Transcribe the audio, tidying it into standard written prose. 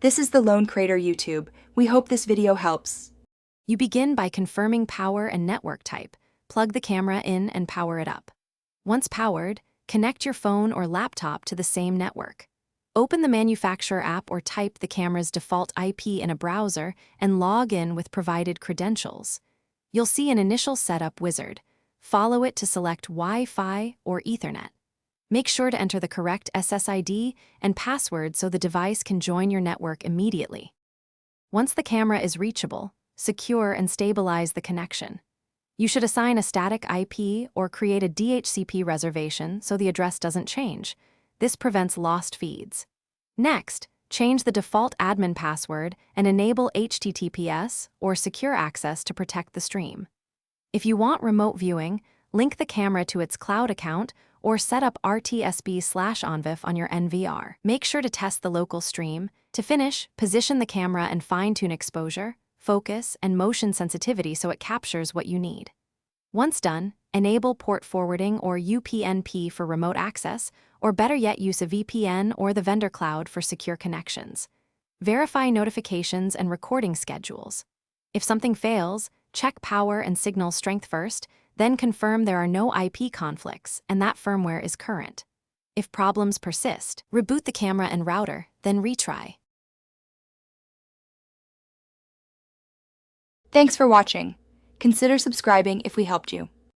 This is the Lone Crater YouTube. We hope this video helps. You begin by confirming power and network type. Plug the camera in and power it up. Once powered, connect your phone or laptop to the same network. Open the manufacturer app or type the camera's default IP in a browser and log in with provided credentials. You'll see an initial setup wizard. Follow it to select Wi-Fi or Ethernet. Make sure to enter the correct SSID and password so the device can join your network immediately. Once the camera is reachable, secure and stabilize the connection. You should assign a static IP or create a DHCP reservation so the address doesn't change. This prevents lost feeds. Next, change the default admin password and enable HTTPS or secure access to protect the stream. If you want remote viewing, link the camera to its cloud account or set up RTSB/ONVIF on your NVR. Make sure to test the local stream. To finish, position the camera and fine-tune exposure, focus, and motion sensitivity so it captures what you need. Once done, enable port forwarding or UPnP for remote access, or better yet, use a VPN or the vendor cloud for secure connections. Verify notifications and recording schedules. If something fails, check power and signal strength first, then confirm there are no IP conflicts and that firmware is current. If problems persist, reboot the camera and router, then retry. Thanks for watching. Consider subscribing if we helped you.